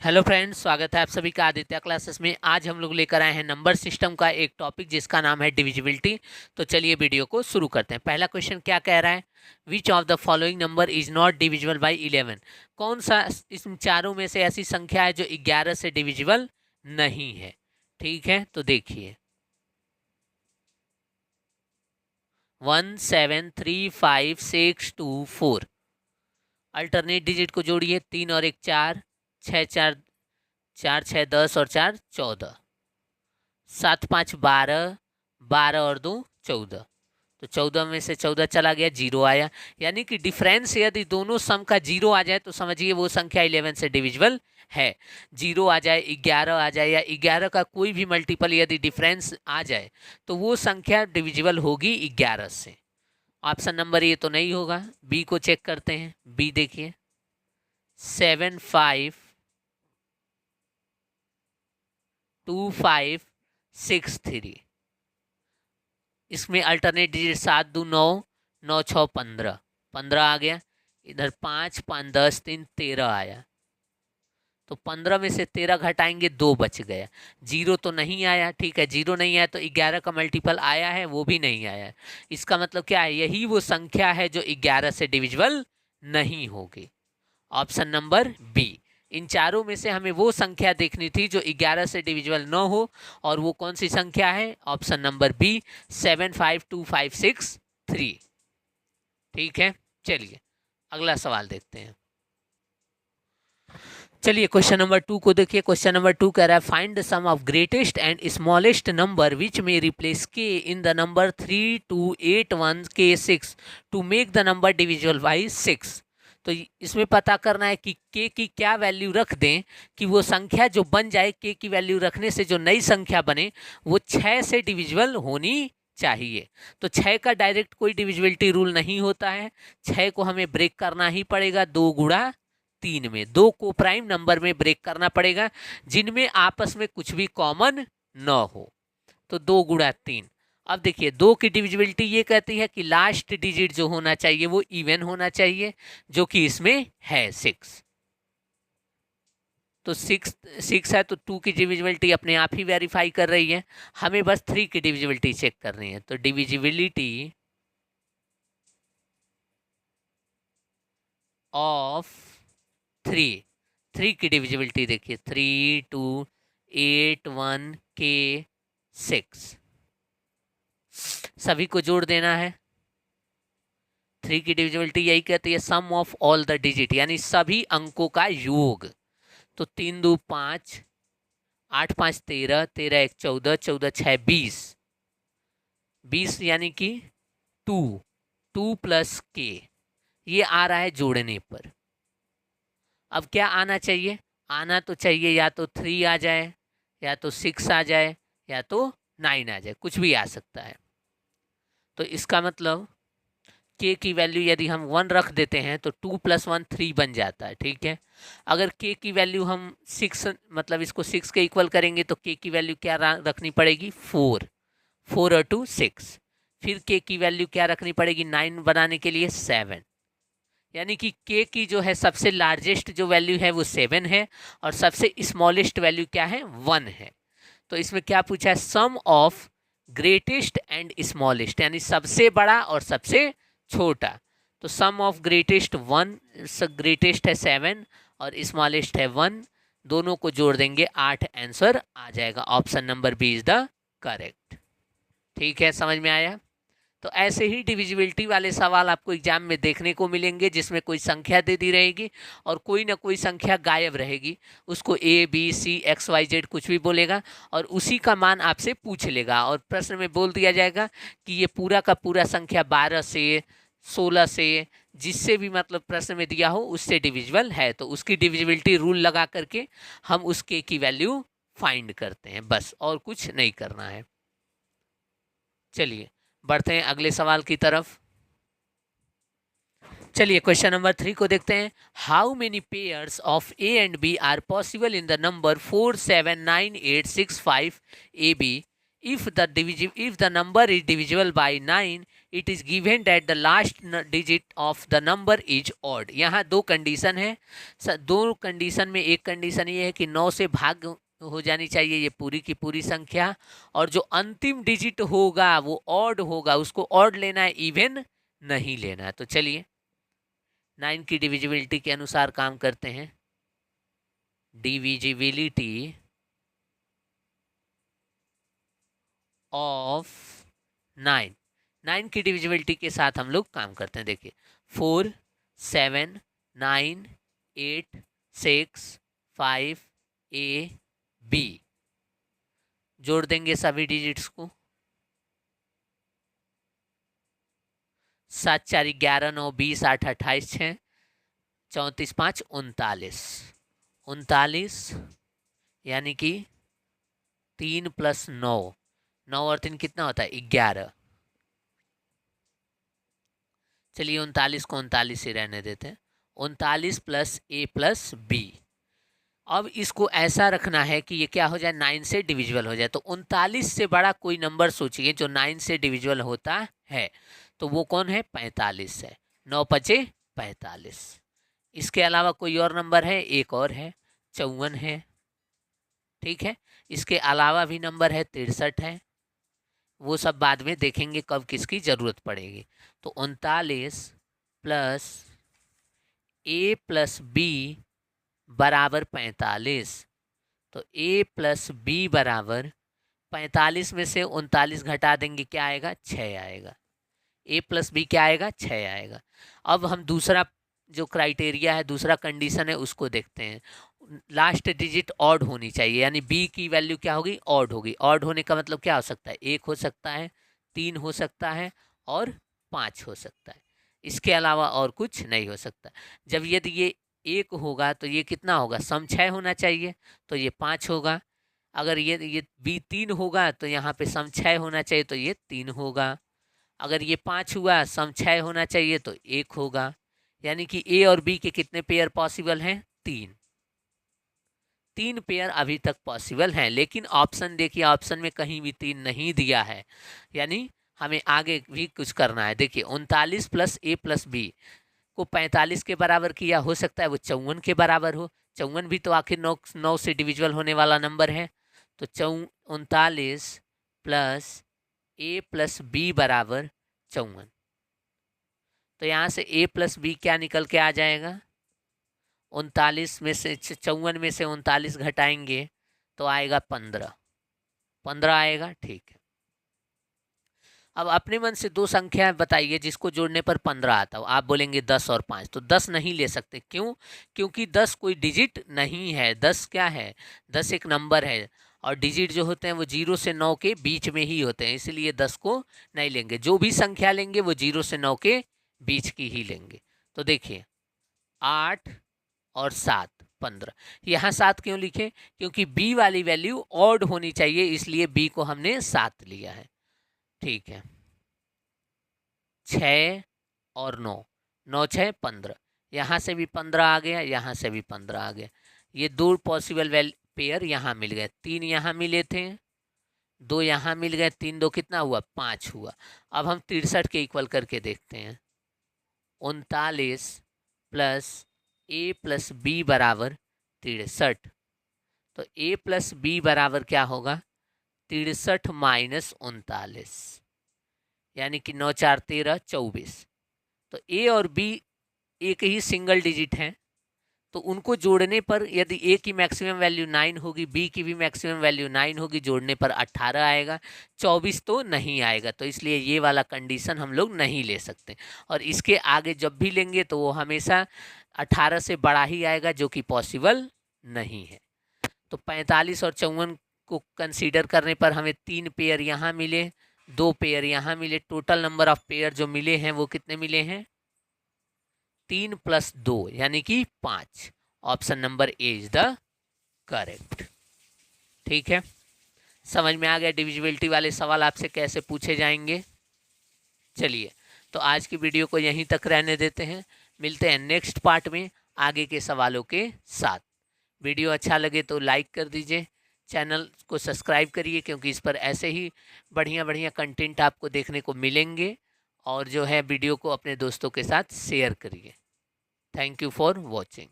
Hello friends, स्वागत है आप सभी का आदित्य क्लासेस में। आज हम लोग लेकर आए हैं नंबर सिस्टम का एक टॉपिक जिसका नाम है डिविजिबिलिटी। तो चलिए वीडियो को शुरू करते हैं। पहला क्वेश्चन क्या कह रहा है, which of the following number is not divisible by 11। कौन सा इस चारों में से ऐसी संख्या है जो 11 से डिविजिबल नहीं है। ठीक है, तो देखिए 1735624। अल्टरनेट डिजिट को जोड़िए, 3 और 1 4, 6 4, 4 6 10 और 4 14, 7 5 12, 12 और 2 14। तो 14 में से 14 चला गया, जीरो आया। यानी कि डिफरेंस यदि दोनों सम का जीरो आ जाए तो समझिए वो संख्या 11 से डिविजिबल है। जीरो आ जाए, 11 आ जाए, या 11 का कोई भी मल्टीपल यदि डिफरेंस आ जाए तो वो संख्या डिविजिबल होगी 11 से। ऑप्शन नंबर ये तो नहीं होगा। बी को चेक करते हैं। बी देखिए 752563। इसमें अल्टरनेट डिजिट 7 2 9, 9 6 15, 15 आ गया। इधर 5 5 10 3 13 आया। तो 15 में से 13 घटाएंगे, 2 बच गया। जीरो तो नहीं आया। ठीक है, जीरो नहीं आया तो 11 का मल्टीपल आया है, वो भी नहीं आया। इसका मतलब क्या है, यही वो संख्या है जो 11 से डिविजिबल नहीं होगी। Option number B. इन चारों में से हमें वो संख्या देखनी थी जो 11 से डिविजिबल न हो, और वो कौन सी संख्या है? Option number B, 752563। ठीक है, चलिए अगला सवाल देखते हैं। चलिए क्वेश्चन नंबर 2 को देखिए। क्वेश्चन नंबर 2 कह रहा है, find the sum of greatest and smallest number which में replace K in the number 3281 K 6 to make the number divisible by 6। तो इसमें पता करना है कि के की क्या वैल्यू रख दें कि वो संख्या जो बन जाए, के की वैल्यू रखने से जो नई संख्या बने वो 6 से डिविजिबल होनी चाहिए। तो 6 का डायरेक्ट कोई डिविजिबिलिटी रूल नहीं होता है। 6 को हमें ब्रेक करना ही पड़ेगा 2 गुणा 3 में। 2 को प्राइम नंबर में ब्रेक करना पड़ेगा जिनमें आपस में कुछ भी कॉमन न हो। तो 2 गुणा 3। अब देखिए 2 की डिविजिबिलिटी ये कहती है कि लास्ट डिजिट जो होना चाहिए वो इवन होना चाहिए, जो कि इसमें है 6। तो 6 है तो 2 की डिविजिबिलिटी अपने आप ही वेरीफाई कर रही है। हमें बस 3 की डिविजिबिलिटी चेक करनी है। तो डिविजिबिलिटी ऑफ 3 की डिविजिबिलिटी देखिए, 3 2 8 1 के 6, सभी को जोड़ देना है। 3 की डिविजिबिलिटी यही कहती है सम ऑफ ऑल द डिजिट, यानी सभी अंकों का योग। तो 3 2 5, 8 5 13, 13 1 14, 14 6 20, 20 यानी कि 2, 2 प्लस के, ये आ रहा है जोड़ने पर। अब क्या आना चाहिए? आना तो चाहिए या तो 3 आ जाए, या तो 6 आ जाए, या तो 9 आ जाए, कुछ भी आ सकता है। तो इसका मतलब के की वैल्यू यदि हम 1 रख देते हैं तो 2 + 1 3 बन जाता है। ठीक है, अगर के की वैल्यू हम 6, मतलब इसको 6 के इक्वल करेंगे तो के की वैल्यू क्या रखनी पड़ेगी? 4, 4 और 2 6। फिर के की वैल्यू क्या रखनी पड़ेगी 9 बनाने के लिए? 7। यानी कि के की जो है सबसे लार्जेस्ट जो वैल्यू है वो 7 है, और सबसे स्मॉलेस्ट वैल्यू क्या है? 1 है। तो इसमें क्या पूछा है? सम ऑफ ग्रेटेस्ट एंड स्मॉलेस्ट, यानी सबसे बड़ा और सबसे छोटा। तो सम ऑफ ग्रेटेस्ट 1, ग्रेटेस्ट है 7 और स्मॉलेस्ट है 1, दोनों को जोड़ देंगे 8, आंसर आ जाएगा। Option number B is the correct. ठीक है, समझ में आया? तो ऐसे ही डिविजिबिलिटी वाले सवाल आपको एग्जाम में देखने को मिलेंगे जिसमें कोई संख्या दे दी रहेगी और कोई ना कोई संख्या गायब रहेगी। उसको A B C X Y Z कुछ भी बोलेगा और उसी का मान आपसे पूछ लेगा, और प्रश्न में बोल दिया जाएगा कि ये पूरा का पूरा संख्या 12 से 16 से, जिससे भी मतलब प्रश्न में दिया हो उससे डिविजिबल है। तो उसकी डिविजिबिलिटी रूल लगा करके हम उसके की वैल्यू फाइंड करते हैं, बस और कुछ नहीं करना है। चलिए बढ़ते हैं अगले सवाल की तरफ। चलिए क्वेश्चन नंबर 3 को देखते हैं। How many pairs of A and B are possible in the number 4 7 9 8 6 5 A B if the number is divisible by 9, it is given that the last digit of the number is odd. यहाँ दो condition है, दो condition में एक condition ये है कि 9 से भाग हो जानी चाहिए ये पूरी की पूरी संख्या, और जो अंतिम डिजिट होगा वो ऑड होगा, उसको ऑड लेना है, इवन नहीं लेना है। तो चलिए 9 की डिविजिबिलिटी के अनुसार काम करते हैं। डिविजिबिलिटी ऑफ 9 की डिविजिबिलिटी के साथ हम लोग काम करते हैं। देखिए 4 7 9 8 6 5 A B, जोड़ देंगे सभी डिजिट्स को। 7 4 11 9 20 8 28 6 34 5 39 39, यानी कि 3 + 9, 9 और 3 कितना होता है 11। चलिए 39 को 39 ही रहने देते हैं। 39 + A + B। अब इसको ऐसा रखना है कि ये क्या हो जाए 9 से डिविजिबल हो जाए। तो 39 से बड़ा कोई नंबर सोचिए जो 9 से डिविजिबल होता है, तो वो कौन है 45 है। 9 × 5 = 45। इसके अलावा कोई और नंबर है, एक और है 54 है, ठीक है। इसके अलावा भी नंबर है 63 है, वो सब बाद में देखेंगे कब किसकी ज़रूरत पड़ेगी। तो 39 + A + B बराबर 45। तो A + B बराबर 45 में से 39 घटा देंगे, क्या आएगा 6 आएगा। A + B क्या आएगा 6 आएगा। अब हम दूसरा जो क्राइटेरिया है, दूसरा कंडीशन है, उसको देखते हैं। लास्ट डिजिट ऑड होनी चाहिए, यानी B की वैल्यू क्या होगी ऑड होगी। ऑड होने का मतलब क्या हो सकता है 1 हो सकता है, 3 हो सकता है और 5 हो सकता है। इसके अलावा और कुछ नहीं हो सकता। जब यदि ये 1 होगा तो ये कितना होगा सम 6 होना चाहिए, तो ये 5 होगा। अगर ये B 3 होगा तो यहाँ पे सम 6 होना चाहिए, तो ये 3 होगा। अगर ये 5 हुआ सम 6 होना चाहिए तो 1 होगा। यानी कि A और B के कितने पेयर पॉसिबल हैं 3 पेयर अभी तक पॉसिबल हैं। लेकिन ऑप्शन देखिए, ऑप्शन में कहीं भी 3 नहीं दिया है, यानी हमें आगे भी कुछ करना है। देखिए 39 + A + B को 45 के बराबर किया, हो सकता है वो 54 के बराबर हो। 54 भी तो आखिर 9 से डिविजिबल होने वाला नंबर है। तो 39 + A + B बराबर 54। तो यहाँ से A + B क्या निकल के आ जाएगा 39 में से 54 में से 39 घटाएंगे तो आएगा 15 आएगा, ठीक है। अब अपने मन से दो संख्या बताइए जिसको जोड़ने पर 15 आता हो। आप बोलेंगे 10 और 5, तो 10 नहीं ले सकते। क्यों? क्योंकि 10 कोई डिजिट नहीं है। 10 क्या है 10 एक नंबर है, और डिजिट जो होते हैं वो 0 से 9 के बीच में ही होते हैं, इसलिए 10 को नहीं लेंगे। जो भी संख्या लेंगे वो 0 से 9 के बीच की ही लेंगे। तो देखिए 8 और 7 15। यहाँ 7 क्यों लिखे? क्योंकि B वाली वैल्यू ऑड होनी चाहिए, इसलिए B को हमने 7 लिया है, ठीक है। 6 और 9, 9 6 15, यहाँ से भी 15 आ गया, यहाँ से भी 15 आ गया। ये दो पॉसिबल पेयर यहाँ मिल गए। 3 यहाँ मिले थे, 2 यहाँ मिल गए, 3 2 कितना हुआ 5 हुआ। अब हम 63 के इक्वल करके देखते हैं। 39 + A + B बराबर 63। तो A + B बराबर क्या होगा 63 - 39, यानी कि 9 4 13 24। तो A और B एक ही सिंगल डिजिट हैं, तो उनको जोड़ने पर यदि A की मैक्सिमम वैल्यू 9 होगी, B की भी मैक्सिमम वैल्यू 9 होगी, जोड़ने पर 18 आएगा, 24 तो नहीं आएगा। तो इसलिए ये वाला कंडीशन हम लोग नहीं ले सकते, और इसके आगे जब भी लेंगे तो वो हमेशा 18 से बड़ा ही आएगा, जो कि पॉसिबल नहीं है। तो 45 और 54 को कंसीडर करने पर हमें 3 पेयर यहाँ मिले, 2 पेयर यहाँ मिले। टोटल नंबर ऑफ पेयर जो मिले हैं वो कितने मिले हैं 3 + 2, यानी कि 5। Option number A is the correct, ठीक है। समझ में आ गया डिविजिबिलिटी वाले सवाल आपसे कैसे पूछे जाएंगे। चलिए तो आज की वीडियो को यहीं तक रहने देते हैं, मिलते हैं नेक्स्ट पार्ट में आगे के सवालों के साथ। वीडियो अच्छा लगे तो लाइक कर दीजिए, चैनल को सब्सक्राइब करिए, क्योंकि इस पर ऐसे ही बढ़िया बढ़िया कंटेंट आपको देखने को मिलेंगे। और जो है वीडियो को अपने दोस्तों के साथ शेयर करिए। Thank you for watching.